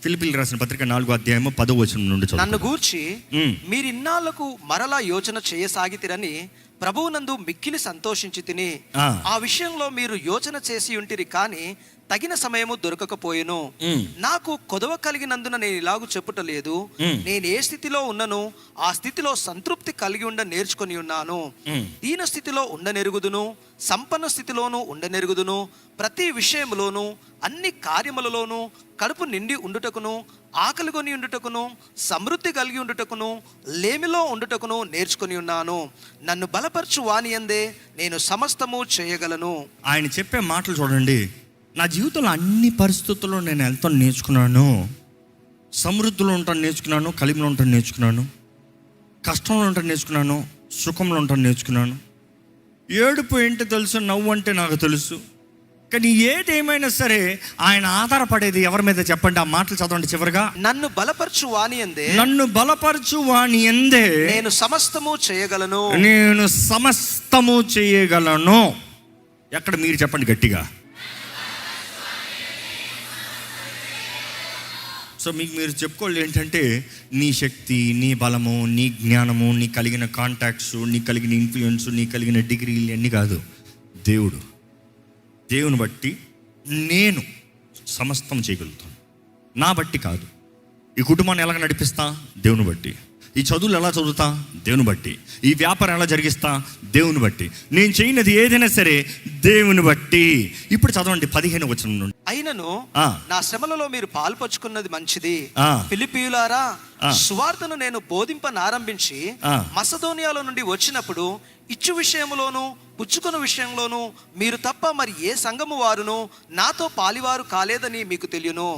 ఫిలిప్పీయులకు రాసిన పత్రిక 4:10 నుండి చదువు. నన్ను గూర్చి మీరిన్నాళ్లకు మరలా యోచన చేయసాగితిరని ప్రభువునందు మిక్కిలి సంతోషించి తిని, ఆ విషయంలో మీరు యోచన చేసి ఉంటిరి, కానీ తగిన సమయము దొరకకపోయెను. నాకు కొదవ కలిగినందున నేను ఇలాగు చెప్పుటలేదు. నేను ఏ స్థితిలో ఉన్నను ఆ స్థితిలో సంతృప్తి కలిగి ఉండ నేర్చుకొని ఉన్నాను. దీన స్థితిలో ఉండనెరుగుదును, సంపన్న స్థితిలోను ఉండనెరుగుదును. ప్రతి విషయములోను అన్ని కార్యములలోను కడుపు నిండి ఉండుటకును, ఆకలిగొని ఉండుటకును, సమృద్ధి కలిగి ఉండుటకును, లేమిలో ఉండుటకును నేర్చుకొని ఉన్నాను. నన్ను బలపరచు వానియందే నేను సమస్తము చేయగలను. ఆయన చెప్పే మాటలు చూడండి. నా జీవితంలో అన్ని పరిస్థితుల్లో నేను వెళ్తాను నేర్చుకున్నాను. సమృద్ధిలో ఉంటాను నేర్చుకున్నాను, కలిమిలో ఉంటాను నేర్చుకున్నాను, కష్టంలో ఉంటాను నేర్చుకున్నాను, సుఖంలో ఉంటాను నేర్చుకున్నాను. ఏడుపు ఏంటో తెలుసు, నవ్వు అంటే నాకు తెలుసు. కానీ ఏదేమైనా సరే ఆయన ఆధారపడేది ఎవరి మీద చెప్పండి? ఆ మాటలు చదవండి చివరిగా. నన్ను బలపరచు వానియందే, నన్ను బలపరచు వానియందే నేను సమస్తము చేయగలను. నేను సమస్తము చేయగలను. ఎక్కడ మీరు చెప్పండి గట్టిగా. సో మీకు మీరు చెప్పుకోవాలి ఏంటంటే, నీ శక్తి, నీ బలము, నీ జ్ఞానము, నీ కలిగిన కాంటాక్ట్స్, నీ కలిగిన ఇన్ఫ్లుయెన్స్, నీ కలిగిన డిగ్రీలు అన్నీ కాదు. దేవుని బట్టి నేను సమస్తం చేయగలుగుతాను. నా బట్టి కాదు. ఈ కుటుంబాన్ని ఎలాగ నడిపిస్తా? దేవుని బట్టి. ఈ చదువులు ఎలా చదువుతా? దేవుని బట్టి. ఈ వ్యాపారం ఎలా జరిగిస్తా? దేవుని బట్టి. నేను చేయనది ఏదైనా సరే దేవుని బట్టి. ఇప్పుడు చదవండి 15వ వచనం నుండి. అయినను నా శ్రమలలో మీరు పాల్పంచుకున్నది మంచిది. ఫిలిప్పీయులారా, సువార్తను నేను బోధింపనారంభించి మసదోనియాలో నుండి వచ్చినప్పుడు ఇచ్చు విషయంలోను పుచ్చుకొన విషయంలోను మీరు తప్ప మరి ఏ సంఘము వారును నాతో పాలివారు కాలేదని మీకు తెలియను.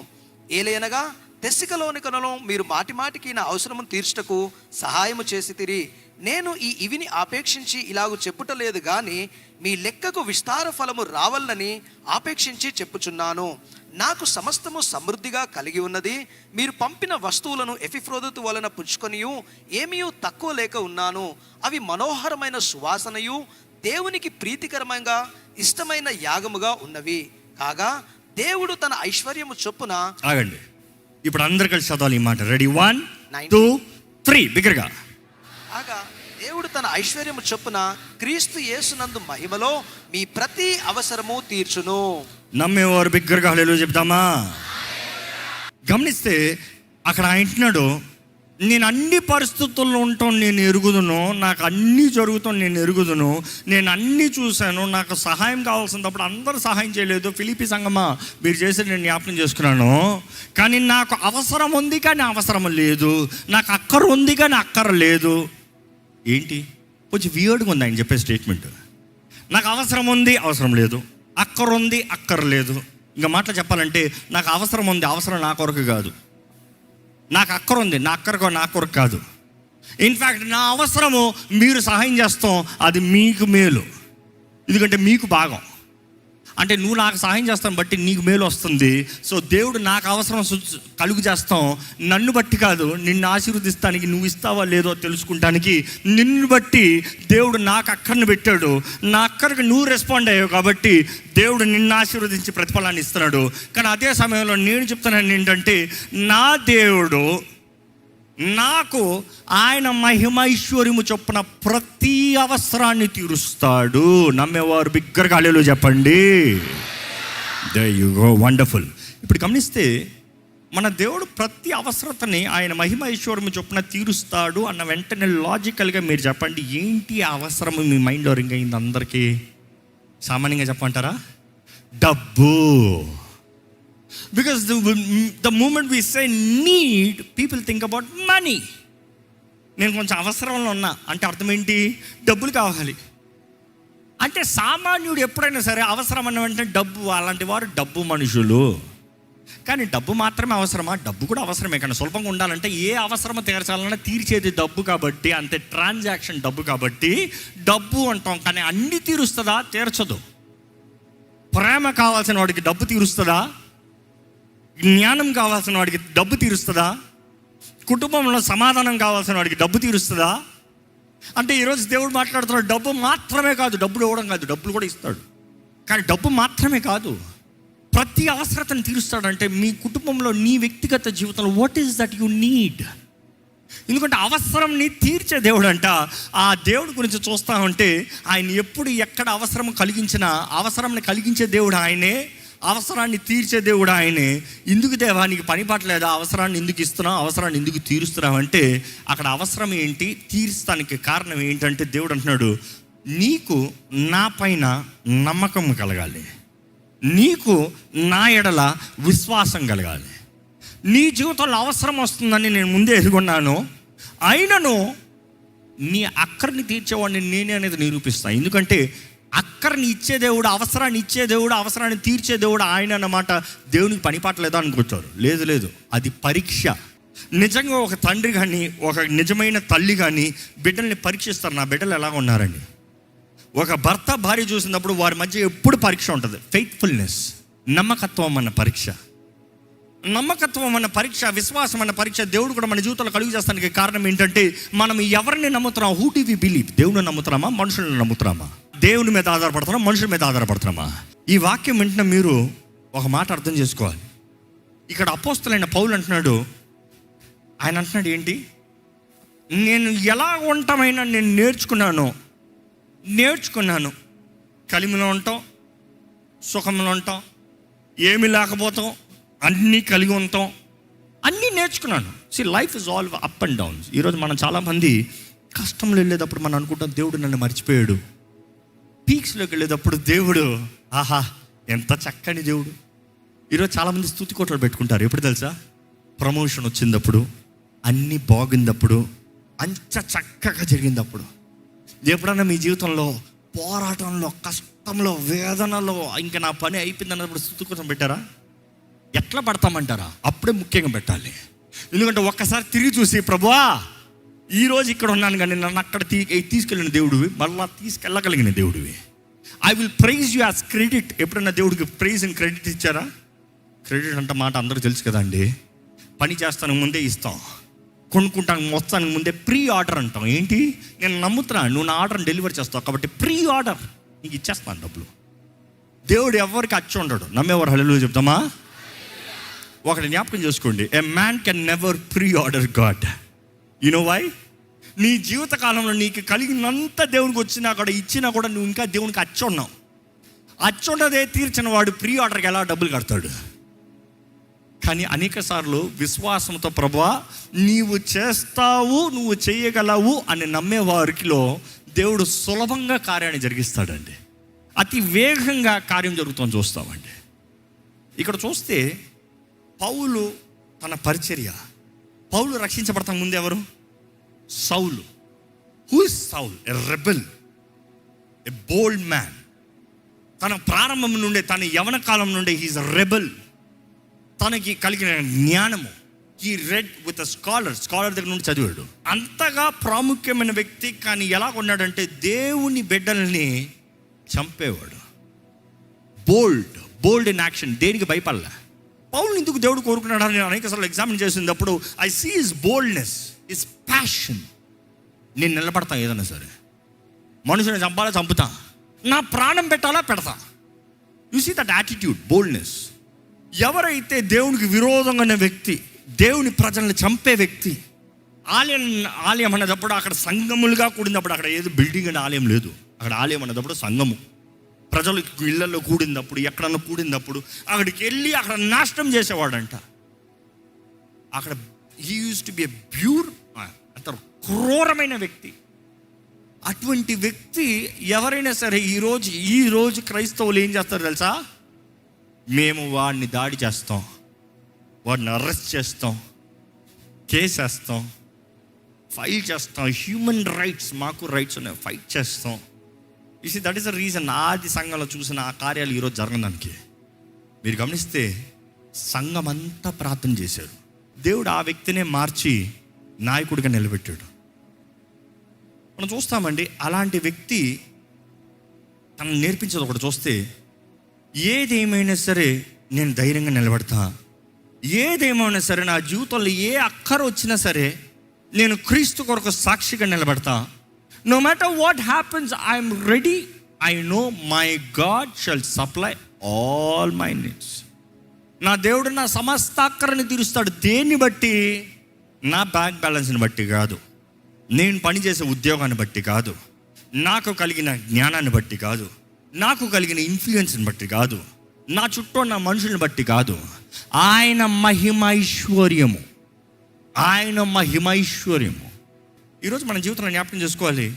ఏలైనగా తెస్సలోనికలో మీరు మాటిమాటికి నా అవసరము తీర్చుటకు సహాయము చేసి తిరి. నేను ఇవిని ఆపేక్షించి ఇలాగూ చెప్పుటలేదు, గాని మీ లెక్కకు విస్తార ఫలము రావాలని ఆపేక్షించి చెప్పుచున్నాను. నాకు సమస్తము సమృద్ధిగా కలిగి ఉన్నది. మీరు పంపిన వస్తువులను ఎపిఫ్రోదితు వలన పుచ్చుకొనియు ఏమీ తక్కువ లేక ఉన్నాను. అవి మనోహరమైన సువాసనయు దేవునికి ప్రీతికరమైన ఇష్టమైన యాగముగా ఉన్నవి. కాగా దేవుడు తన ఐశ్వర్యము చొప్పున. ఆగండి, ఇప్పుడు అందరు కలిసి చదవాలి ఈ మాట. రెడీ, 1 2 3 బిగ్గరగా. కాగా దేవుడు తన ఐశ్వర్యము చొప్పున క్రీస్తు యేసునందు మహిమలో మీ ప్రతి అవసరము తీర్చును. నమ్మేవారు బిగ్గరగా హల్లెలూయా చెప్తామా? గమనిస్తే అక్కడ ఆయన అంటున్నాడు, నేను అన్ని పరిస్థితుల్లో ఉంటాను, నేను ఎరుగుదును, నాకు అన్నీ జరుగుతాను, నేను ఎరుగుదును, నేను అన్నీ చూశాను, నాకు సహాయం కావాల్సినప్పుడు అందరూ సహాయం చేయలేదు. ఫిలిప్పీ సంఘమా, మీరు చేసేది నేను జ్ఞాపకం చేసుకున్నాను. కానీ నాకు అవసరం ఉంది కానీ అవసరం లేదు, నాకు అక్కర ఉంది కానీ అక్కర లేదు. ఏంటి? కొంచెం వియర్డ్గా ఉంది ఆయన చెప్పే స్టేట్మెంట్. నాకు అవసరం ఉంది, అవసరం లేదు, అక్కర ఉంది, అక్కర లేదు. ఇంకా మాటలు చెప్పాలంటే, నాకు అవసరం ఉంది, అవసరం నా కొరకు కాదు. నాకు అక్కర ఉంది, నా అక్కర నా కొరకు కాదు. ఇన్ఫ్యాక్ట్ నా అవసరము మీరు సహాయం చేస్తాం, అది మీకు మేలు. ఎందుకంటే మీకు భాగం. అంటే నువ్వు నాకు సహాయం చేస్తాను బట్టి నీకు మేలు వస్తుంది. సో దేవుడు నాకు అవసరం కలుగు చేస్తాం, నన్ను బట్టి కాదు, నిన్ను ఆశీర్వదిస్తానికి, నువ్వు ఇస్తావా లేదో తెలుసుకుంటానికి నిన్ను బట్టి దేవుడు నాకు అక్కర్ని పెట్టాడు. నా అక్కడికి నువ్వు రెస్పాండ్ అయ్యావు కాబట్టి దేవుడు నిన్ను ఆశీర్వదించి ప్రతిఫలాన్ని ఇస్తున్నాడు. కానీ అదే సమయంలో నేను చెప్తున్నాను ఏంటంటే, నా దేవుడు నాకు ఆయన మహిమైశ్వర్యము చొప్పున ప్రతి అవసరాన్ని తీరుస్తాడు. నమ్మేవారు బిగ్గరగా హల్లెలూయా చెప్పండి. There you go, wonderful. ఇప్పుడు గమనిస్తే మన దేవుడు ప్రతి అవసరతని ఆయన మహిమైశ్వర్యము చొప్పున తీరుస్తాడు అన్న వెంటనే లాజికల్గా మీరు చెప్పండి, ఏంటి ఆ అవసరము మీ మైండ్లో రింగ్ అయింది అందరికీ? సామాన్యంగా చెప్పంటారా? డబ్బు. Because the moment we say need, people think about money. నేను కొంచెం అవసరంలో ఉన్నా అంటే అర్థం ఏంటి? డబ్బులు కావాలి. అంటే సామాన్యుడు ఎప్పుడైనా సరే అవసరం అన్న వెంటనే డబ్బు, అలాంటి వారు డబ్బు మనుషులు. కానీ డబ్బు మాత్రమే అవసరమా? డబ్బు కూడా అవసరమే, కానీ స్వల్పంగా ఉండాలంటే ఏ అవసరమో తీర్చాలన్నా తీర్చేది డబ్బు కాబట్టి, అంతే, ట్రాన్సాక్షన్ డబ్బు కాబట్టి డబ్బు అంటాం. కానీ అన్ని తీరుస్తుందా? తీర్చదు. ప్రేమ కావాల్సిన వాడికి డబ్బు తీరుస్తుందా? జ్ఞానం కావాల్సిన వాడికి డబ్బు తీరుస్తుందా? కుటుంబంలో సమాధానం కావాల్సిన వాడికి డబ్బు తీరుస్తుందా? అంటే ఈరోజు దేవుడు మాట్లాడుతున్నాడు, డబ్బు మాత్రమే కాదు, డబ్బులు ఇవ్వడం కాదు, డబ్బులు కూడా ఇస్తాడు. కానీ డబ్బు మాత్రమే కాదు, ప్రతి అవసరతను తీరుస్తాడంటే మీ కుటుంబంలో, నీ వ్యక్తిగత జీవితంలో what is that you need. ఎందుకంటే అవసరంని తీర్చే దేవుడు అంట. ఆ దేవుడి గురించి చూస్తా ఉంటే ఆయన ఎప్పుడు ఎక్కడ అవసరం కలిగించినా అవసరాన్ని కలిగించే దేవుడు ఆయనే, అవసరాన్ని తీర్చే దేవుడు ఆయనే. ఎందుకు దేవా నీకు పని పట్టలేదా, అవసరాన్ని ఎందుకు ఇస్తున్నావు, అవసరాన్ని ఎందుకు తీరుస్తున్నావు అంటే అక్కడ అవసరం ఏంటి, తీర్చడానికి కారణం ఏంటంటే దేవుడు అంటున్నాడు, నీకు నా పైన నమ్మకం కలగాలి, నీకు నా ఎడల విశ్వాసం కలగాలి. నీ జీవితంలో అవసరం వస్తుందని నేను ముందే ఎదుగున్నాను, అయినను నీ అక్కర్ని తీర్చేవాడిని నేనే అనేది నిరూపిస్తాను. ఎందుకంటే అక్కర్ని ఇచ్చే దేవుడు, అవసరాన్ని ఇచ్చే దేవుడు, అవసరాన్ని తీర్చే దేవుడు ఆయన అన్నమాట. దేవునికి పని పాటలేదా అనుకుంటారు. లేదు లేదు, అది పరీక్ష. నిజంగా ఒక తండ్రి కానీ, ఒక నిజమైన తల్లి కానీ బిడ్డల్ని పరీక్షిస్తారు, నా బిడ్డలు ఎలా ఉన్నారని. ఒక భర్త భార్య చూసినప్పుడు వారి మధ్య ఎప్పుడు పరీక్ష ఉంటుంది. ఫెయిత్ఫుల్నెస్, నమ్మకత్వం అన్న పరీక్ష. నమ్మకత్వం అన్న పరీక్ష, విశ్వాసం అన్న పరీక్ష దేవుడు కూడా మన జీవితంలో కలుగు చేస్తానికి కారణం ఏంటంటే మనం ఎవరిని నమ్ముతున్నాం. Who do we believe? దేవుని నమ్ముతున్నామా, మనుషులను నమ్ముతున్నామా? దేవుని మీద ఆధారపడుతున్నామా, మనుషుల మీద ఆధారపడుతున్నామా? ఈ వాక్యం వెంటనే మీరు ఒక మాట అర్థం చేసుకోవాలి. ఇక్కడ అపోస్తలైన పౌలు అంటున్నాడు, ఆయన అంటున్నాడు ఏంటి, నేను ఎలా ఉంటామైనా నేను నేర్చుకున్నాను. కలిమిలో ఉంటాం, సుఖంలో ఉంటాం, ఏమి లేకపోతాం, అన్నీ కలిగి ఉంటాం, అన్నీ నేర్చుకున్నాను. Life is all up and downs. ఈరోజు మనం చాలామంది కష్టంలో వెళ్ళేటప్పుడు మనం అనుకుంటాం దేవుడు నన్ను మర్చిపోయాడు. పీక్స్లోకి వెళ్ళేటప్పుడు దేవుడు, ఆహా ఎంత చక్కని దేవుడు. ఈరోజు చాలామంది స్తుతి కోటలు పెట్టుకుంటారు. ఎప్పుడు తెలుసా? ప్రమోషన్ వచ్చినప్పుడు, అన్నీ బాగుందప్పుడు, అంత చక్కగా జరిగినప్పుడు. ఎప్పుడన్నా మీ జీవితంలో పోరాటంలో, కష్టంలో, వేదనలో ఇంకా నా పని అయిపోయింది అన్నప్పుడు స్తుతి కోసం పెట్టారా? ఎట్లా పడతామంటారా? అప్పుడే ముఖ్యంగా పెట్టాలి. ఎందుకంటే ఒక్కసారి తిరిగి చూసి, ప్రభువా ఈరోజు ఇక్కడ ఉన్నాను కానీ నన్ను అక్కడ తీసుకెళ్ళిన దేవుడివి, మళ్ళీ తీసుకెళ్ళగలిగిన దేవుడివి. I will praise you as credit. ఎప్పుడన్నా దేవుడికి ప్రైజ్ అండ్ క్రెడిట్ ఇచ్చారా? క్రెడిట్ అంటే మాట అందరూ తెలుసు కదండి. పని చేస్తానికి ముందే ఇస్తాం, కొనుక్కుంటానికి మొత్తానికి ముందే ప్రీ ఆర్డర్ అంటాం. ఏంటి? నేను నమ్ముతున్నా నువ్వు నా ఆర్డర్ని డెలివరీ చేస్తావు కాబట్టి ప్రీ ఆర్డర్ నీకు ఇచ్చేస్తాను డబ్బులు. దేవుడు ఎవరికి అచ్చి ఉండడు. నమ్మేవారు హల్లెలూయా చెప్తామా? ఒకటి జ్ఞాపకం చేసుకోండి, a man can never pre order God. You know why? నీ జీవిత కాలంలో నీకు కలిగినంత దేవునికి వచ్చినా కూడా, ఇచ్చినా కూడా నువ్వు ఇంకా దేవునికి అచ్చి ఉన్నావు. అచ్చి ఉన్నదే తీర్చిన వాడు ప్రీ ఆర్డర్కి ఎలా డబ్బులు కడతాడు? కానీ అనేక సార్లు విశ్వాసంతో ప్రభువా నీవు చేస్తావు, నువ్వు చేయగలవు అని నమ్మే వారికిలో దేవుడు సులభంగా కార్యాన్ని జరిగిస్తాడండి. అతి వేగంగా కార్యం జరుగుతుందని చూస్తామండి. ఇక్కడ చూస్తే పౌలు తన పరిచర్య, పౌలు రక్షించబడతాం ముందు ఎవరు? సౌలు. Who is Saul? A rebel, a bold man. తన ప్రారంభం నుండే, తన యవన కాలం నుండే హీఈస్ ఎ రెబెల్. తనకి కలిగిన జ్ఞానము, he red with a scholar దగ్గర నుండి చదివాడు. అంతగా ప్రాముఖ్యమైన వ్యక్తి. కానీ ఎలా ఉన్నాడంటే దేవుని బిడ్డల్ని చంపేవాడు. బోల్డ్ ఇన్ యాక్షన్. దేనికి భయపడలే. పౌల్ని ఎందుకు దేవుడు కోరుకున్నాడని నేను అనేక సార్లు ఎగ్జామిన్ చేసినప్పుడు I see his boldness, his passion. నేను నిలబడతా, ఏదైనా సరే మనుషుని చంపాలా చంపుతా, నా ప్రాణం పెట్టాలా పెడతా. You see that attitude, boldness. ఎవరైతే దేవునికి విరోధంగా వ్యక్తి, దేవుని ప్రజల్ని చంపే వ్యక్తి. ఆలయం అనేటప్పుడు అక్కడ సంఘములుగా కూడినప్పుడు, అక్కడ ఏదో బిల్డింగ్ అనే ఆలయం లేదు, అక్కడ ఆలయం అనేటప్పుడు సంఘము. ప్రజలు ఇళ్లలో కూడినప్పుడు, ఎక్కడన్నా కూడినప్పుడు అక్కడికి వెళ్ళి అక్కడ నాశనం చేసేవాడంట. అక్కడ he use to be a pure, అంటారు క్రూరమైన వ్యక్తి. అటువంటి వ్యక్తి ఎవరైనా సరే ఈ రోజు క్రైస్తవులు ఏం చేస్తారు తెలుసా? మేము వాడిని దాడి చేస్తాం, వాడిని అరెస్ట్ చేస్తాం, కేసు వేస్తాం, ఫైల్ చేస్తాం. హ్యూమన్ రైట్స్, మాకు రైట్స్ ఉన్నాయి, ఫైట్ చేస్తాం. దట్ ఈస్ ద రీజన్ ఆది సంఘంలో చూసిన ఆ కార్యాలు ఈరోజు జరగడానికి. మీరు గమనిస్తే సంఘం అంతా ప్రార్థన చేశారు. దేవుడు ఆ వ్యక్తినే మార్చి నాయకుడిగా నిలబెట్టాడు. మనం చూస్తామండి, అలాంటి వ్యక్తి తనను నేర్పించేది ఒకటి చూస్తే, ఏదేమైనా సరే నేను ధైర్యంగా నిలబడతా, ఏదేమైనా సరే నా జీవితంలో ఏ అక్కర వచ్చినా సరే నేను క్రీస్తు కొరకు సాక్షిగా నిలబడతా. No matter what happens, I am ready. I know my God shall supply all my needs. నా దేవుడు నా సమస్తాక్కరని తీరుస్తాడు. దేన్ని బట్టి? నా బ్యాంక్ బ్యాలెన్స్ని బట్టి కాదు, నేను పనిచేసే ఉద్యోగాన్ని బట్టి కాదు, నాకు కలిగిన జ్ఞానాన్ని బట్టి కాదు, నాకు కలిగిన ఇన్ఫ్లుయెన్స్ని బట్టి కాదు, నా చుట్టూ ఉన్న మనుషుల్ని బట్టి కాదు. ఆయన మహిమైశ్వర్యము, ఆయన మహిమైశ్వర్యము. ఈరోజు మన జీవితంలో జ్ఞాపకం చేసుకోవాలి.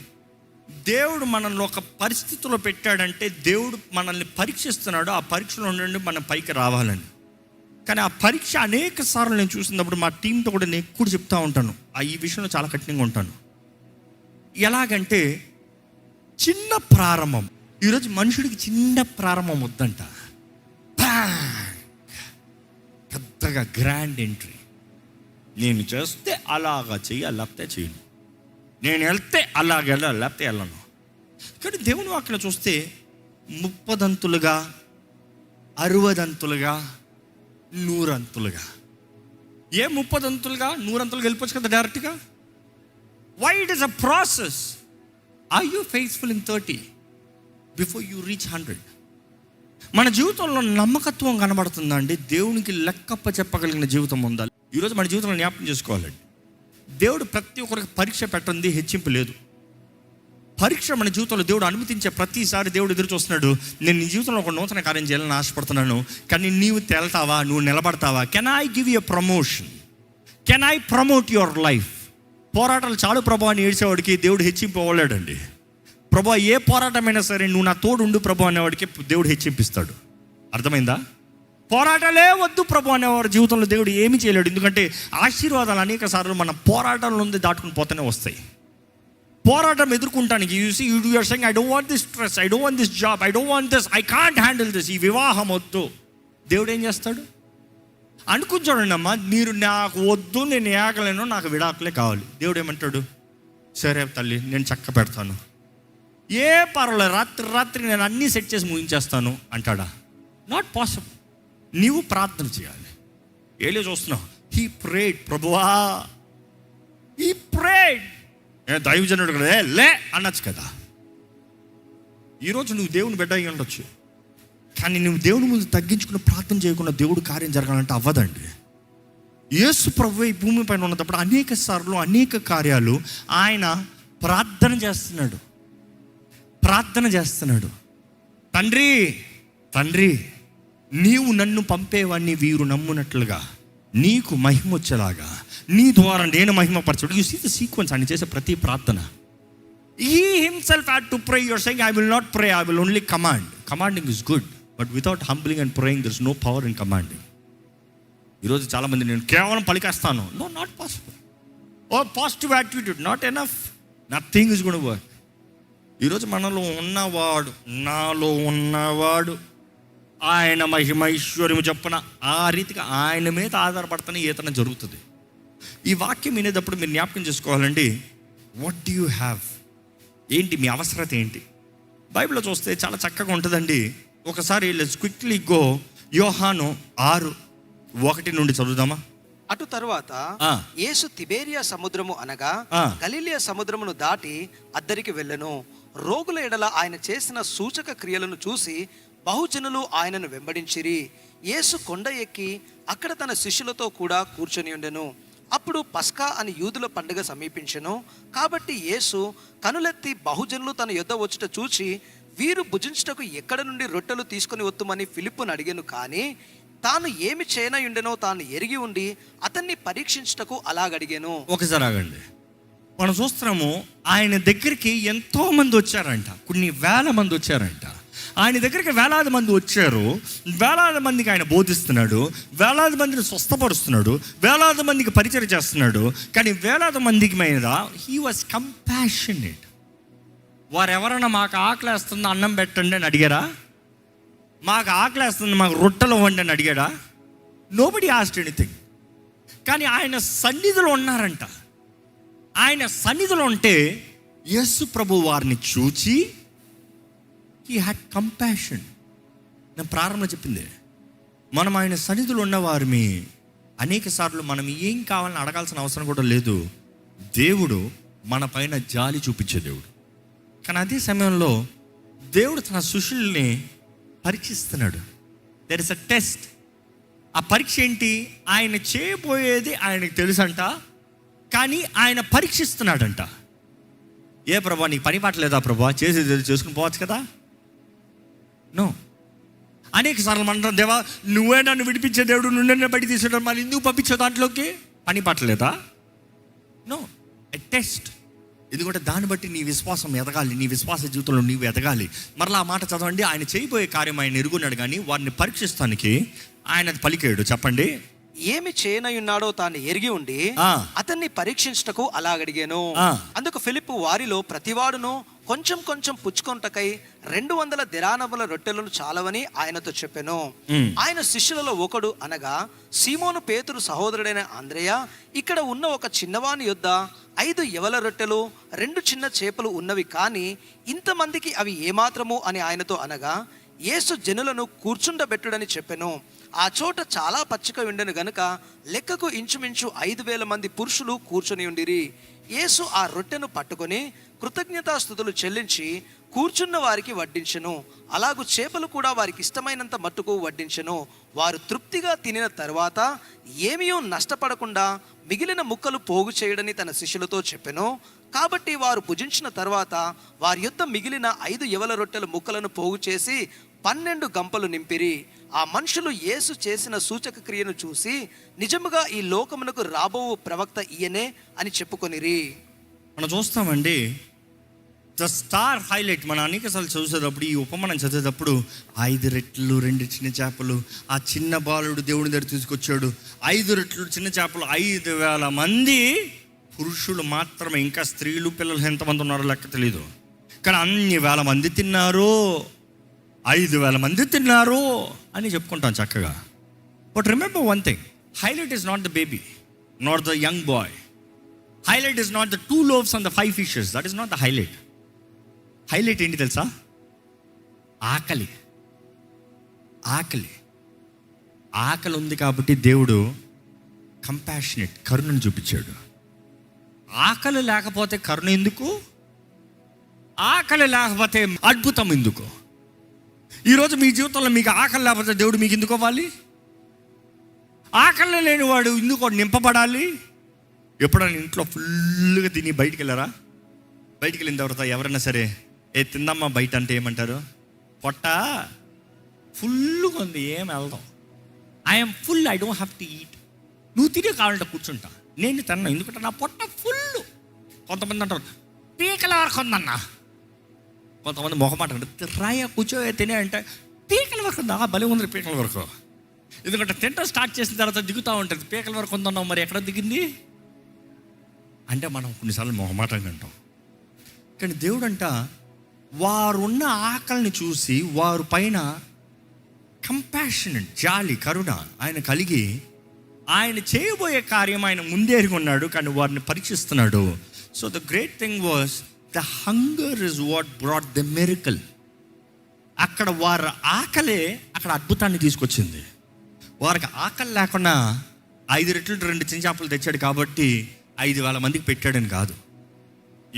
దేవుడు మనల్ని ఒక పరిస్థితిలో పెట్టాడంటే దేవుడు మనల్ని పరీక్షిస్తున్నాడు. ఆ పరీక్షలో ఉండండి మనం పైకి రావాలని. కానీ ఆ పరీక్ష అనేక సార్లు నేను చూసినప్పుడు మా టీంతో కూడా నేను ఎక్కువ చెప్తూ ఉంటాను. ఈ విషయంలో చాలా కఠినంగా ఉంటాను. ఎలాగంటే చిన్న ప్రారంభం. ఈరోజు మనుషుడికి చిన్న ప్రారంభం వద్దంట, పెద్దగా గ్రాండ్ ఎంట్రీ. నేను చేస్తే అలాగా చెయ్యాలి, లేకపోతే చేయను. నేను వెళ్తే అలాగ వెళ్ళాలి, లేకపోతే వెళ్ళను. కానీ దేవుని వాక్యం చూస్తే 30 అంతులుగా, 60 అంతులుగా, 100 అంతులుగా. 30 అంతులుగా 100 అంతులుగా వెళ్ళిపోవచ్చు కదా డైరెక్ట్గా. Why it is a process. Are you faithful in 30 before you reach 100? మన జీవితంలో నమ్మకత్వం కనబడుతుందా అండి? దేవునికి లెక్కప్ప చెప్పగలిగిన జీవితం ఉండాలి. ఈరోజు మన జీవితంలో జ్ఞాపకం చేసుకోవాలండి. దేవుడు ప్రతి ఒక్కరికి పరీక్ష పెట్టండి, హెచ్చింపు లేదు. పరీక్ష మన జీవితంలో దేవుడు అనుమతించే ప్రతిసారి దేవుడు ఎదురు చూస్తున్నాడు. నేను నీ జీవితంలో ఒక నూతన కార్యం చేయాలని ఆశపడుతున్నాను, కానీ నీవు తేల్తావా, నువ్వు నిలబడతావా? Can I give you promotion? Can I promote your life? పోరాటాలు చాలు ప్రభు అని ఏడ్చేవాడికి దేవుడు హెచ్చింపవాళ్ళాడండి. ప్రభు ఏ పోరాటమైనా సరే నువ్వు నా తోడు ఉండు ప్రభు అనేవాడికి దేవుడు హెచ్చింపిస్తాడు. అర్థమైందా? పోరాటాలే వద్దు ప్రభు అనేవాడు జీవితంలో దేవుడు ఏమీ చేయలేడు. ఎందుకంటే ఆశీర్వాదాలు అనేక సార్లు మన పోరాటాల నుండి దాటుకుని పోతూనే వస్తాయి. పోరాటం ఎదుర్కొంటానికి you are saying I don't want this stress, I don't want this job, I don't want this, I can't handle this, ఈ వివాహం వద్దు. దేవుడు ఏం చేస్తాడు? అనుకుని చూడండి అమ్మా, మీరు నాకు వద్దు, నేను ఏగలేను, నాకు విడాకులే కావాలి. దేవుడు ఏమంటాడు? సరే తల్లి, నేను చక్క పెడతాను, ఏ పర్వాలేదు, రాత్రి నేను అన్నీ సెట్ చేసి ముగించేస్తాను అంటాడా? Not possible. నీవు ప్రార్థన చేయాలి. ఏలే చూస్తున్నావు, హీ ప్రేడ్, ప్రభువా హీ ప్రేడ్. దైవజనుడు కదా లే అనొచ్చు కదా. ఈరోజు నువ్వు దేవుని బిడ్డ అయ్యి ఉండొచ్చు, కానీ నువ్వు దేవుని ముందు తగ్గించుకుని ప్రార్థన చేయకుండా దేవుడు కార్యం జరగాలంటే అవ్వదండి. యేసు ప్రభువే ఈ భూమి పైన ఉన్నప్పుడు అనేక సార్లు అనేక కార్యాలు ఆయన ప్రార్థన చేస్తున్నాడు. తండ్రి తండ్రి, నీవు నన్ను పంపేవాడిని వీరు నమ్మునట్లుగా నీకు మహిమ వచ్చేలాగా నీ ద్వారా నేను మహిమపరచడు. You see the sequence. ఆయన చేసే ప్రతి ప్రార్థన. He himself had to pray. You're saying, I will not pray, I will only command. Commanding is good, but without humbling and praying, there's no power in commanding. ఈరోజు చాలామంది నేను కేవలం పలికేస్తాను. No, not possible. Oh, positive attitude, not enough. Nothing is going to work. ఈరోజు మనలో ఉన్నవాడు, నాలో ఉన్నవాడు ఆయన మహిమైశ్వర్యము చెప్పున ఆ రీతిగా ఆయన మీద ఆధారపడతానే ఏదైనా జరుగుతుంది. ఈ వాక్యం వినేటప్పుడు మీరు జ్ఞాపకం చేసుకోవాలండి. What do you have? ఏంటి మీ అవసరత ఏంటి? బైబిల్లో చూస్తే చాలా చక్కగా ఉంటుందండి. ఒకసారి లెట్స్ క్విక్లీ గో యోహాను 6:1 నుండి చదువుదామా? అటు తరువాత యేసు తిబేరియా సముద్రము అనగా గలిలయ సముద్రమును దాటి అద్దరికి వెళ్ళెను. రోగుల ఎడల ఆయన చేసిన సూచక క్రియలను చూసి బహుజనులు ఆయనను వెంబడించిరి. యేసు కొండ ఎక్కి అక్కడ తన శిష్యులతో కూడా కూర్చొని ఉండెను. అప్పుడు పస్కా అని యూదుల పండుగ సమీపించెను. కాబట్టి యేసు కనులెత్తి బహుజనులు తన యొద్ద వచ్చుట చూచి, వీరు భుజించుటకు ఎక్కడ నుండి రొట్టెలు తీసుకొని వత్తుమని ఫిలిప్పును అడిగెను. కానీ తాను ఏమి చేయనయుండెనో తాను ఎరిగి ఉండి అతన్ని పరీక్షించుటకు అలాగడిగాను. ఒకసారి ఆగండి. మనం చూస్తున్నాము ఆయన దగ్గరికి ఎంతో మంది వచ్చారంట, కొన్ని వేల మంది వచ్చారంట. ఆయన దగ్గరికి వేలాది మంది వచ్చారు. వేలాది మందికి ఆయన బోధిస్తున్నాడు, వేలాది మందిని స్వస్థపరుస్తున్నాడు, వేలాది మందికి పరిచయం చేస్తున్నాడు. కానీ వేలాది మందికి మీద హీ వాజ్ కంపాషనేట్. వారు ఎవరైనా మాకు ఆకలేస్తుంది అన్నం పెట్టండి అని అడిగారా? మాకు ఆకలేస్తుంది మాకు రొట్టెలు వండి అని అడిగాడా? Nobody asked anything. కానీ ఆయన సన్నిధిలో ఉన్నారంట. ఆయన సన్నిధిలో ఉంటే యేసు ప్రభు వారిని చూచి హీ హ్యాడ్ కంపాషన్. నేను ప్రారంభంలో చెప్పింది, మనం ఆయన సన్నిధిలో ఉన్నవారిని అనేక సార్లు మనం ఏం కావాలని అడగాల్సిన అవసరం కూడా లేదు. దేవుడు మన పైన జాలి చూపించే దేవుడు. కానీ అదే సమయంలో దేవుడు తన శిష్యుల్ని పరీక్షిస్తున్నాడు. There is a test. ఆ పరీక్ష ఏంటి? ఆయన చేయబోయేది ఆయనకు తెలుసంట, కానీ ఆయన పరీక్షిస్తున్నాడంట. ఏ ప్రభా నీకు పని పట్టలేదా ప్రభా, చేసేది చేసుకుని పోవచ్చు కదా? నో. అనేక సార్లు మనం దేవా నువ్వే నన్ను విడిపించే దేవుడు, నువ్వే బయట తీసేయడం, మరి ఎందుకు పంపించే దాంట్లోకి? పని పట్టలేదా? No, a test. ఎందుకంటే దాన్ని బట్టి నీ విశ్వాసం ఎదగాలి, నీ విశ్వాస జీవితంలో నీవు ఎదగాలి. మరలా ఆ మాట చదవండి. ఆయన చేయబోయే కార్యం ఆయన ఎరుగున్నాడు, కానీ వారిని పరీక్షిస్తానికి ఆయన పలికాడు. చెప్పండి. ఏమి చేయనయున్నాడో తాను ఎరిగి ఉండి అతన్ని పరీక్షించటకు అలాగడిగాను. అందుకు ఫిలిప్పు వారిలో ప్రతివాడును కొంచెం కొంచెం పుచ్చుకొంటకై 200 దిరానముల రొట్టెలను చాలవని ఆయనతో చెప్పెను. ఆయన శిష్యులలో ఒకడు అనగా సీమోను పేతురు సహోదరుడైన అంద్రెయ ఇక్కడ ఉన్న ఒక చిన్నవాని యొద్ద 5 యవల రొట్టెలు 2 చిన్న చేపలు ఉన్నవి, కానీ ఇంతమందికి అవి ఏమాత్రము అని ఆయనతో అనగా యేసు జనులను కూర్చుండబెట్టుడని చెప్పెను. ఆ చోట చాలా పచ్చిక ఉండెను గనుక లెక్కకు ఇంచుమించు 5,000 మంది పురుషులు కూర్చొని ఉండిరి. యేసు ఆ రొట్టెను పట్టుకొని కృతజ్ఞతాస్తుతులు చెల్లించి కూర్చున్న వారికి వడ్డించెను. అలాగూ చేపలు కూడా వారికి ఇష్టమైనంత మట్టుకు వడ్డించెను. వారు తృప్తిగా తినిన తరువాత ఏమీ నష్టపడకుండా మిగిలిన ముక్కలు పోగు చేయడని తన శిష్యులతో చెప్పెను. కాబట్టి వారు భుజించిన తర్వాత వారి యొద్ద మిగిలిన 5 యవల రొట్టెల ముక్కలను పోగు చేసి 12 గంపలు నింపిరి. ఆ మనుషులు యేసు చేసిన సూచక క్రియను చూసి నిజముగా ఈ లోకమునకు రాబో ప్రవక్త ఈయనే అని చెప్పుకొనిరి. మనం చూస్తామండి, ద స్టార్ హైలైట్. మనం అనేకసార్లు చూసేటప్పుడు, ఈ ఉపమానం చదివేటప్పుడు 5 రెట్లు 2 చిన్న చేపలు, ఆ చిన్న బాలుడు దేవుని దగ్గర తీసుకొచ్చాడు. 5 రెట్లు చిన్న చేపలు, 5,000 మంది పురుషులు మాత్రమే. ఇంకా స్త్రీలు పిల్లలు ఎంతమంది ఉన్నారో లెక్క తెలీదు, కానీ అన్ని వేల మంది తిన్నారు. 5,000 మంది తిన్నారు అని చెప్పుకుంటాం చక్కగా. But remember one thing, highlight is not the baby, not the young boy. Highlight is not the 2 loaves and the 5 fishes. That is not the highlight. Highlight ఏంటి తెలుసా? ఆకలి. ఆకలి ఆకలి ఉంది కాబట్టి దేవుడు కంపాషనేట్, కరుణను చూపించాడు. ఆకలి లేకపోతే కరుణ ఎందుకు? ఆకలి లేకపోతే అద్భుతం ఎందుకు? ఈరోజు మీ జీవితంలో మీకు ఆకలి లేకపోతే దేవుడు మీకు ఎందుకు అవ్వాలి? ఆకలి లేని వాడు ఎందుకు నింపబడాలి? ఎప్పుడైనా ఇంట్లో ఫుల్గా తిని బయటికి వెళ్ళారా? బయటికి వెళ్ళిన తర్వాత ఎవరైనా సరే తిందమ్మా బయట అంటే ఏమంటారు? పొట్ట ఫుల్గా ఉంది, ఏం వెళ్దాం, I'm full, I don't have to eat. నువ్వు తినే కావాలంటే కూర్చుంటా, నేను తిన్నా ఎందుకంటే నా పొట్ట ఫుల్. కొంతమంది అంటారు పీకల వరకు ఉందన్నా, కొంతమంది మొహమాట అంటే రాయ కూర్చో తినే అంటే పీకల వరకు ఉందా? భలే ఉంది పీకల వరకు. ఎందుకంటే తింటా స్టార్ట్ చేసిన తర్వాత దిగుతూ ఉంటుంది. పీకల వరకు ఉందన్నావు, మరి ఎక్కడ దిగింది అంటే మనం కొన్నిసార్లు మొహమాటంగా అంటాం. కానీ దేవుడు అంట వారున్న ఆకలిని చూసి వారి పైన కంపాషనేట్, జాలి, కరుణ ఆయన కలిగి ఆయన చేయబోయే కార్యం ఆయన ముందేరిగి ఉన్నాడు, కానీ వారిని పరీక్షిస్తున్నాడు. So the great thing was the hunger is what brought the miracle. అక్కడ వారి ఆకలే అక్కడ అద్భుతాన్ని తీసుకొచ్చింది. వారికి ఆకలి లేకుండా 5 రెట్లు 2 చిన్న చేపలు తెచ్చాడు కాబట్టి 5,000 మందికి పెట్టాడని కాదు.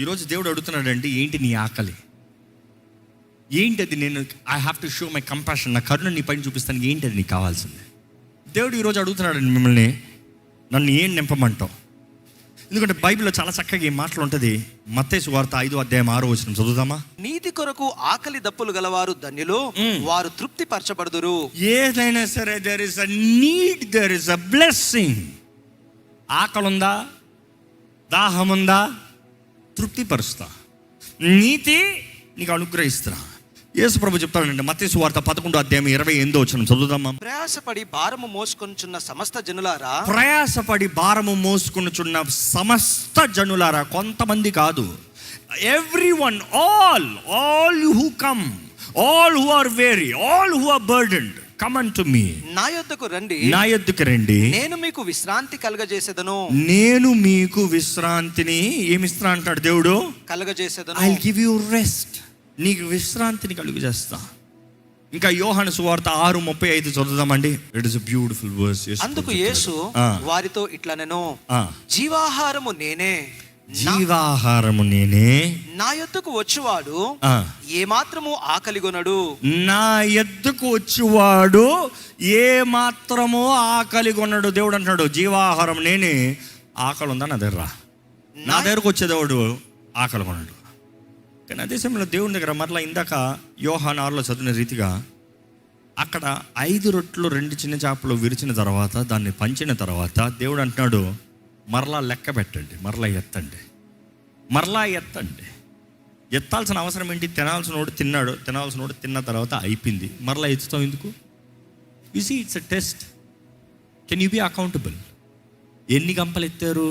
ఈరోజు దేవుడు అడుగుతున్నాడంటే ఏంటి నీ ఆకలి ఏంటి? అది నేను I have to show my compassion, నా కరుణ నీ పైన చూపిస్తాను. ఏంటి అది నీకు కావాల్సింది? దేవుడు ఈరోజు అడుగుతున్నాడండి మిమ్మల్ని, నన్ను ఏం నింపమంటావు? ఎందుకంటే బైబిల్లో చాలా చక్కగా ఈ మాటలు ఉంటుంది. మత్తయి సువార్త 5:6 చదువుదామా? నీతి కొరకు ఆకలి దప్పులు గలవారు ధన్యులు, వారు తృప్తి పరచబడుదురు. ఏదైనా సరే there is a need, there is a blessing. ఆకలి ఉందా, దాహం ఉందా, తృప్తి పరుస్తా, నీతి నీకు అనుగ్రహిస్తా. యేసు ప్రభు చెప్తాడండి మత్తయి సువార్త 11:28 చదువుదామా? ప్రయాసపడి భారము మోసుకొనుచున్న సమస్త జనులారా, ప్రయాసపడి భారము మోసుకొనుచున్న సమస్త జనులారా, కొంతమంది కాదు, everyone, all who come, all who are weary, all who are burdened, come unto me. నా యొద్దకు రండి, నేను మీకు విశ్రాంతి కలుగజేసేదను. నేను మీకు విశ్రాంతిని ఏమిస్తా అంటాడు దేవుడు? కలుగజేసేదను. I will give you rest. నీకు విశ్రాంతిని కలుగజేస్తా. ఇంకా యోహాను సువార్త 6:35 చదువుదామండి. It is a beautiful verse. అందుకు యేసు వారితో ఇట్లా నేను, జీవాహారము నేనే, జీవాహారము నేనే, నా యొద్దకు వచ్చువాడు ఏ మాత్రము ఆకలిగొనడు. నా యొద్దకు వచ్చువాడు ఏ మాత్రమో ఆకలిగొనడు. దేవుడు అంటున్నాడు జీవాహారం నేనే, ఆకలి ఉందా నా దగ్గర, నా దగ్గరకు వచ్చేదేవుడు ఆకలి కొనడు. కానీ అదే సమయంలో దేవుని దగ్గర మరలా ఇందాక యోహాను 6లో చదివిన రీతిగా అక్కడ 5 రొట్టెలు 2 చిన్న చేపలు విరిచిన తర్వాత, దాన్ని పంచిన తర్వాత దేవుడు అంటున్నాడు మరలా లెక్క పెట్టండి, మరలా ఎత్తండి, మరలా ఎత్తండి. ఎత్తాల్సిన అవసరం ఏంటి? తినాల్సినోడు తిన్నాడు, తినాల్సినోడు తిన్న తర్వాత అయిపోయింది, మరలా ఎత్తుతాం ఎందుకు? You see it's a test. Can you be accountable? ఎన్ని గంపలు ఎత్తారు?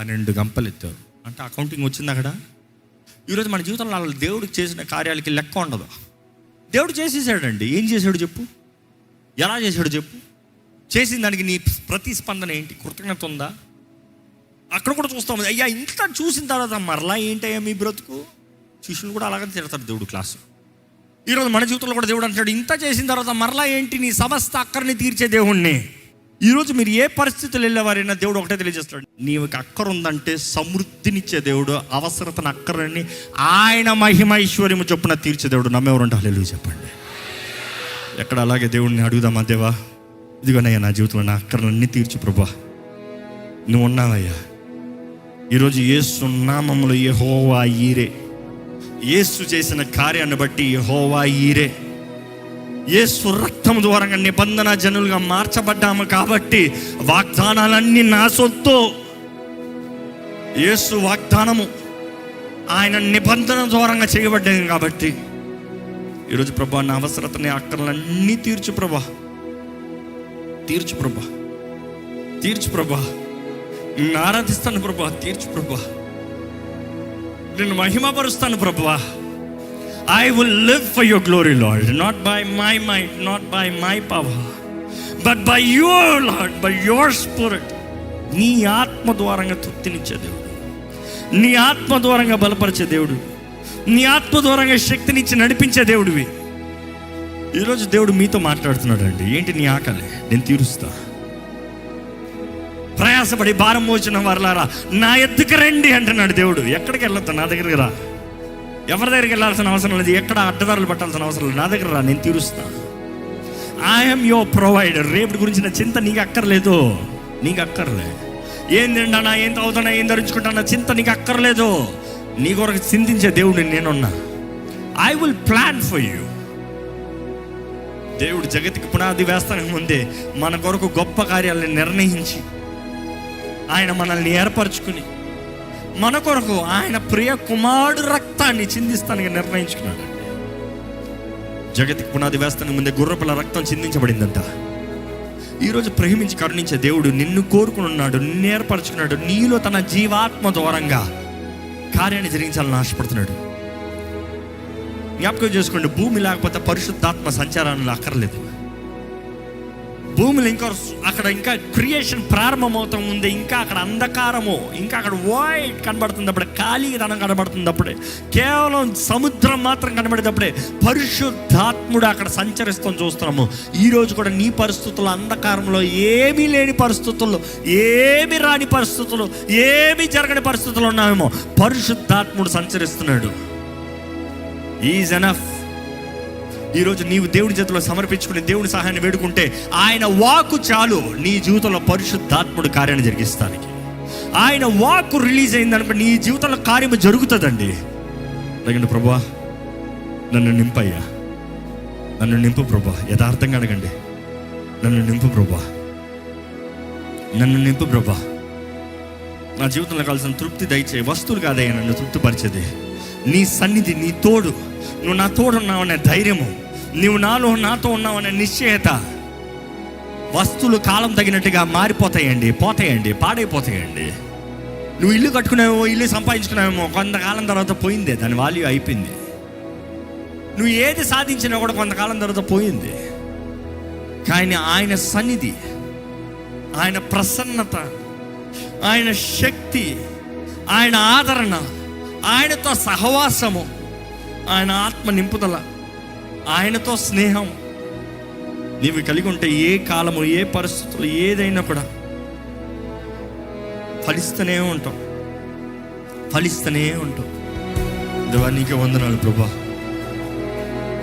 12 గంపలు ఎత్తారు అంటే అకౌంటింగ్ వచ్చింది అక్కడ. ఈరోజు మన జీవితంలో దేవుడికి చేసిన కార్యాలకి లెక్క ఉండదు. దేవుడు చేసేసాడండి, ఏం చేశాడు చెప్పు, ఎలా చేశాడు చెప్పు, చేసిన దానికి నీ ప్రతిస్పందన ఏంటి? కృతజ్ఞత ఉందా? అక్కడ కూడా చూస్తాం, అయ్యా ఇంత చూసిన తర్వాత మరలా ఏంటయ్యా మీ బ్రతుకు. శిష్యులు కూడా అలాగే తిడతాడు దేవుడు క్లాసు. ఈరోజు మన జీవితంలో కూడా దేవుడు అంటాడు ఇంత చేసిన తర్వాత మరలా ఏంటి? నీ సమస్త అక్కర్ని తీర్చే దేవుణ్ణి. ఈరోజు మీరు ఏ పరిస్థితులు వెళ్ళేవారైనా దేవుడు ఒకటే తెలియజేస్తాడు, నీకు అక్కర ఉందంటే సమృద్ధినిచ్చే దేవుడు, అవసరతను అక్కరని ఆయన మహిమ ఐశ్వర్యము చొప్పున తీర్చే దేవుడు. నమ్మేవారు హల్లెలూయా చెప్పండి. ఎక్కడ అలాగే దేవుడిని అడుగుదామా, దేవా ఇదిగోనయ్యా నా జీవితంలో నా అక్కర్లన్నీ తీర్చు ప్రభువా, నువ్వు ఉన్నావయ్యా. ఈరోజు యేసు నామములో యెహోవా ఈరే, యేసు చేసిన కార్యాన్ని బట్టి యెహోవా ఈరే, యేసు రక్తం ద్వారా నిబంధన జనులుగా మార్చబడ్డాము కాబట్టి వాగ్దానాలన్నీ నా సొత్తు. యేసు వాగ్దానము ఆయన నిబంధన ద్వారా చేయబడ్డాయి కాబట్టి ఈరోజు ప్రభా నా అవసరతని అక్కర్లన్నీ తీర్చు ప్రభా, తీర్చు ప్రభా, తీర్చు ప్రభా, నేను ఆరాధిస్తాను ప్రభా, తీర్చు ప్రభా, నేను మహిమపరుస్తాను ప్రభా. I will live for your glory, Lord, not by my might, not by my power, but by your Lord, by your spirit. నీ ఆత్మ ద్వారంగా తృప్తినిచ్చే దేవుడు, నీ ఆత్మ ద్వారంగా బలపరిచే దేవుడు, నీ ఆత్మ ద్వారంగా శక్తినిచ్చి నడిపించే దేవుడివి. ఈరోజు దేవుడు మీతో మాట్లాడుతున్నాడు అండి. ఏంటి నీ ఆకలి? నేను తీరుస్తా. ప్రయాసపడి భారం మోచిన వారలారా నా ఎద్దుకు రండి అంటున్నాడు దేవుడు. ఎక్కడికి వెళ్ళొద్దు, నా దగ్గరికి రా. ఎవరి దగ్గరికి వెళ్ళాల్సిన అవసరం లేదు, ఎక్కడ అడ్డదారులు పట్టాల్సిన అవసరం లేదు, నా దగ్గర రా, నేను తీరుస్తా. I'm your provider. రేపటి గురించిన చింత నీకు అక్కర్లేదు, నీకు అక్కర్లే. ఏం తింటానా, ఏం తాగుతానా, ఏం ధరించుకుంటానా చింత నీకు అక్కర్లేదు. నీ కొరకు చింతించే దేవుడిని నేనున్నా. I will plan for you. దేవుడు జగతికి పునాది వేస్తానికి ముందే మన కొరకు గొప్ప కార్యాలను నిర్ణయించి ఆయన మనల్ని ఏర్పరచుకుని మన కొరకు ఆయన ప్రియ కుమారుడు రక్తాన్ని చిందిస్తానికి నిర్ణయించుకున్నాడు. జగతికి పునాది వేస్తానికి ముందే గుర్రపిల్ల రక్తం చిందించబడిందంట. ఈరోజు ప్రేమించి కరుణించే దేవుడు నిన్ను కోరుకుని ఉన్నాడు, నిన్ను ఏర్పరచుకున్నాడు, నీలో తన జీవాత్మ ద్వారంగా కార్యాన్ని జరిగించాలని ఆశపడుతున్నాడు. జ్ఞాపకం చేసుకోండి, భూమి లేకపోతే పరిశుద్ధాత్మ సంచారాన్ని అక్కర్లేదు. భూమిలో ఇంకా క్రియేషన్ ప్రారంభమవుతాం ముందే ఇంకా అక్కడ అంధకారము, ఇంకా అక్కడ వైట్ కనబడుతుంది, అప్పుడే ఖాళీదనం కనబడుతుంది, అప్పుడే కేవలం సముద్రం మాత్రం కనబడేటప్పుడే పరిశుద్ధాత్ముడు అక్కడ సంచరిస్తాం చూస్తున్నాము. ఈరోజు కూడా నీ పరిస్థితుల్లో, అంధకారంలో ఏమీ లేని పరిస్థితుల్లో, ఏమి రాని పరిస్థితుల్లో, ఏమి జరగని పరిస్థితుల్లో ఉన్నామేమో, పరిశుద్ధాత్ముడు సంచరిస్తున్నాడు. Is enough. ఈరోజు నీవు దేవుడి చేతిలో సమర్పించుకుని దేవుడి సహాయాన్ని వేడుకుంటే ఆయన వాక్కు చాలు నీ జీవితంలో పరిశుద్ధాత్ముడు కార్యాన్ని జరిగిస్తానికి. ఆయన వాక్కు రిలీజ్ అయిందనుకో నీ జీవితంలో కార్యము జరుగుతుందండి. అడగండి, ప్రభువా నన్ను నింపయ్యా, నన్ను నింపు ప్రభువా. యథార్థంగా అడగండి, నన్ను నింపు ప్రభువా, నన్ను నింపు ప్రభువా. నా జీవితంలో కావాల్సిన తృప్తి దయచేయి. వస్తువులు కాదయ్యా నన్ను తృప్తిపరిచేది, నీ సన్నిధి, నీ తోడు. నువ్వు నా తోడు ఉన్నావనే ధైర్యము, నువ్వు నాతో ఉన్నావనే నిశ్చయత. వస్తువులు కాలం తగినట్టుగా మారిపోతాయండి, పోతాయండి, పాడైపోతాయండి. నువ్వు ఇల్లు కట్టుకున్నావేమో, ఇల్లు సంపాదించుకున్నావేమో, కొంతకాలం తర్వాత పోయిందే, దాని వాల్యూ అయిపోయింది. నువ్వు ఏది సాధించినా కూడా కొంతకాలం తర్వాత పోయింది. కానీ ఆయన సన్నిధి, ఆయన ప్రసన్నత, ఆయన శక్తి, ఆయన ఆదరణ, ఆయనతో సహవాసము, ఆయన ఆత్మ నింపుదల, ఆయనతో స్నేహం నీవు కలిగి ఉంటే ఏ కాలము, ఏ పరిస్థితులు, ఏదైనా కూడా ఫలిస్తూనే ఉంటాం. ఫలిస్తూనే ఉంటావు. దేవా నీకే వందనాలు ప్రభా.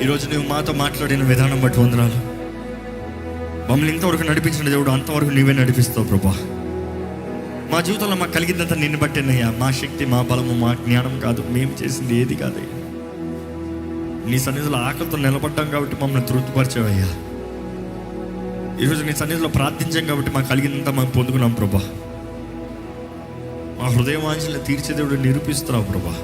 ఈరోజు నువ్వు మాతో మాట్లాడిన విధానం బట్టి వందనాలు. మమ్మల్ని ఇంతవరకు నడిపించిన దేవుడు అంతవరకు నీవే నడిపిస్తావు ప్రభా. మా జీవితంలో మాకు కలిగిందంతా నిన్ను బట్టేనయ్యా. మా శక్తి, మా బలము, మా జ్ఞానం కాదు, మేము చేసింది ఏది కాదయ్యా. నీ సన్నిధిలో ఆకలితో నిలబడ్డాం కాబట్టి మమ్మల్ని తృప్తిపరిచావయ్యా. ఈరోజు నీ సన్నిధిలో ప్రార్థించాం కాబట్టి మాకు కలిగిందంతా మాకు పొందుకున్నాం ప్రభా. మా హృదయ వాంఛలు తీర్చే దేవుడు నిరూపిస్తున్నావు ప్రభా.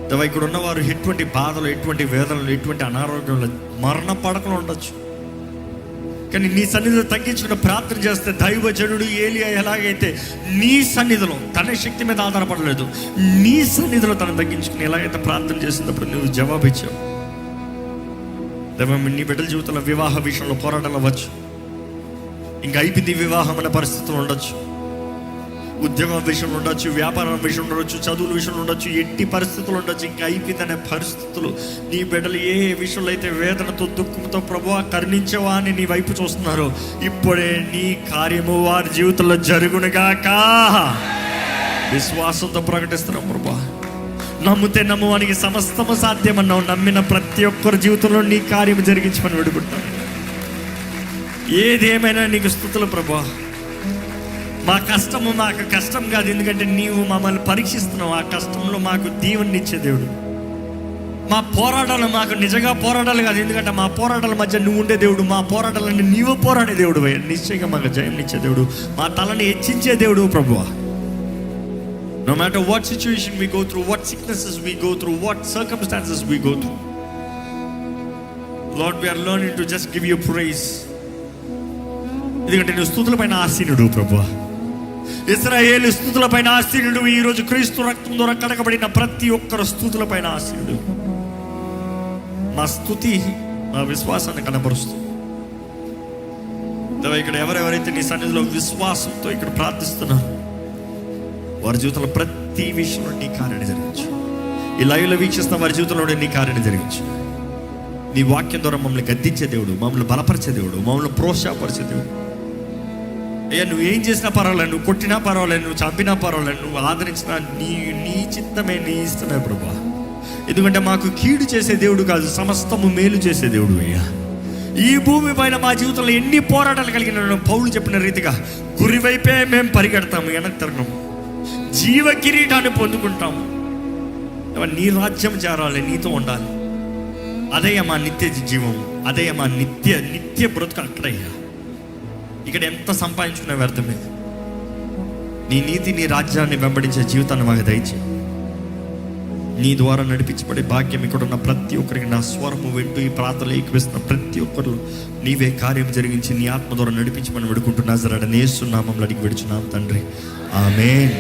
దేవా ఇక్కడ ఉన్నవారు ఎటువంటి బాధలు, ఎటువంటి వేదనలు, ఎటువంటి అనారోగ్యంలో, మరణ పడకలు ఉండొచ్చు, కానీ నీ సన్నిధిలో తగ్గించుకుని ప్రార్థన చేస్తే దైవజనుడు ఏలియా ఎలాగైతే నీ సన్నిధిలో తన శక్తి మీద ఆధారపడలేదు, నీ సన్నిధిలో తను తగ్గించుకుని ఎలాగైతే ప్రార్థన చేసినప్పుడు నువ్వు జవాబు ఇచ్చావు. నీ బిడ్డల జీవితంలో వివాహ విషయంలో పోరాటాలు అవ్వచ్చు, ఇంకా అయిపోయింది వివాహం అనే పరిస్థితులు ఉండొచ్చు, ఉద్యోగం విషయంలో ఉండొచ్చు, వ్యాపారం విషయంలో ఉండొచ్చు, చదువుల విషయంలో ఉండొచ్చు, ఎట్టి పరిస్థితులు ఉండొచ్చు, ఇంకా అయిపోయిందనే పరిస్థితులు. నీ బిడ్డలు ఏ విషయంలో అయితే వేదనతో, దుఃఖంతో ప్రభువా కరుణించవా అని నీ వైపు చూస్తున్నారు, ఇప్పుడే నీ కార్యము వారి జీవితంలో జరుగునుగాక. విశ్వాసంతో ప్రకటిస్తున్నాం ప్రభువా. నమ్మితే నమ్మువానికి సమస్తము సాధ్యమన్నావు. నమ్మిన ప్రతి ఒక్కరి జీవితంలో నీ కార్యము జరిగించమని విడుకుంటాం. ఏదేమైనా నీకు స్తుతులు ప్రభువా. మా కష్టము మాకు కష్టం కాదు, ఎందుకంటే నీవు మమ్మల్ని పరీక్షిస్తున్నావు. ఆ కష్టంలో మాకు దీవెనిచ్చే దేవుడు. మా పోరాటాలు మాకు నిజంగా పోరాటాలు కాదు, ఎందుకంటే మా పోరాటాల మధ్య నువ్వు ఉండే దేవుడు. మా పోరాటాలన్నీ నీవు పోరాడే దేవుడు. నిశ్చయంగా మాకు జయం ఇచ్చే దేవుడు, మా తలని హెచ్చించే దేవుడు ప్రభువా. No matter what situation we go through, what sicknesses we go through, what circumstances we go through, Lord, we are learning to just give you praise. ఎందుకంటే నువ్వు స్తుతుల పైన ఆసీనుడు ప్రభువా. ఇశ్రాయేలు స్తుతుల పైన ఆసీనుడు. ఈరోజు క్రీస్తు రక్తం ద్వారా కడగబడిన ప్రతి ఒక్కరు స్తుతుల పైన ఆసీనుడు. మా స్తుతి మా విశ్వాసాన్ని కనబరుస్తుంది. ఇక్కడ ఎవరెవరైతే నీ సన్నిధిలో విశ్వాసంతో ఇక్కడ ప్రార్థిస్తున్నారు, వారి జీవితంలో ప్రతి విషయంలో నీ కార్యాన్ని జరిగించు. ఈ లైవ్లో వీక్షిస్తున్న వారి జీవితంలో నీ కార్యాన్ని జరిగించు. నీ వాక్యం ద్వారా మమ్మల్ని గద్దించే దేవుడు, మమ్మల్ని బలపరిచే దేవుడు, మమ్మల్ని ప్రోత్సాహపరిచే దేవుడు. అయ్యా నువ్వు ఏం చేసినా పర్వాలేదు, నువ్వు కొట్టినా పర్వాలేదు, నువ్వు చంపినా పర్వాలేదు, నువ్వు ఆదరించినా నీ చిత్తమే, నీ ఇష్టమే ప్రభా. ఎందుకంటే మాకు కీడు చేసే దేవుడు కాదు, సమస్తము మేలు చేసే దేవుడు అయ్యా. ఈ భూమి పైన మా జీవితంలో ఎన్ని పోరాటాలు కలిగిన పౌలు చెప్పిన రీతిగా గురివైపే మేము పరిగెడతాము, వెనక్కి తిరగము, జీవ కిరీటాన్ని పొందుకుంటాము. నీ రాజ్యం చేరాలి, నీతో ఉండాలి. అదే మా నిత్య జీవం, అదే మా నిత్య బ్రతుకు అక్కడయ్యా. ఇక్కడ ఎంత సంపాదించుకునే వ్యర్థమే. నీ నీతి, నీ రాజ్యాన్ని వెంబడించే జీవితాన్ని మాకు దయచేయి. నీ ద్వారా నడిపించబడే భాగ్యం ఇక్కడ ఉన్న ప్రతి ఒక్కరికి, నా స్వరము వింటూ ఈ ప్రార్థనలు ఏకీపిస్తున్న ప్రతి ఒక్కరు నీవే కార్యం జరిగించి నీ ఆత్మ ద్వారా నడిపించమని వేడుకుంటున్నా. నజరేయుడైన యేసు నామములో అడిగి వేడుచున్నాం తండ్రి, ఆమేన్.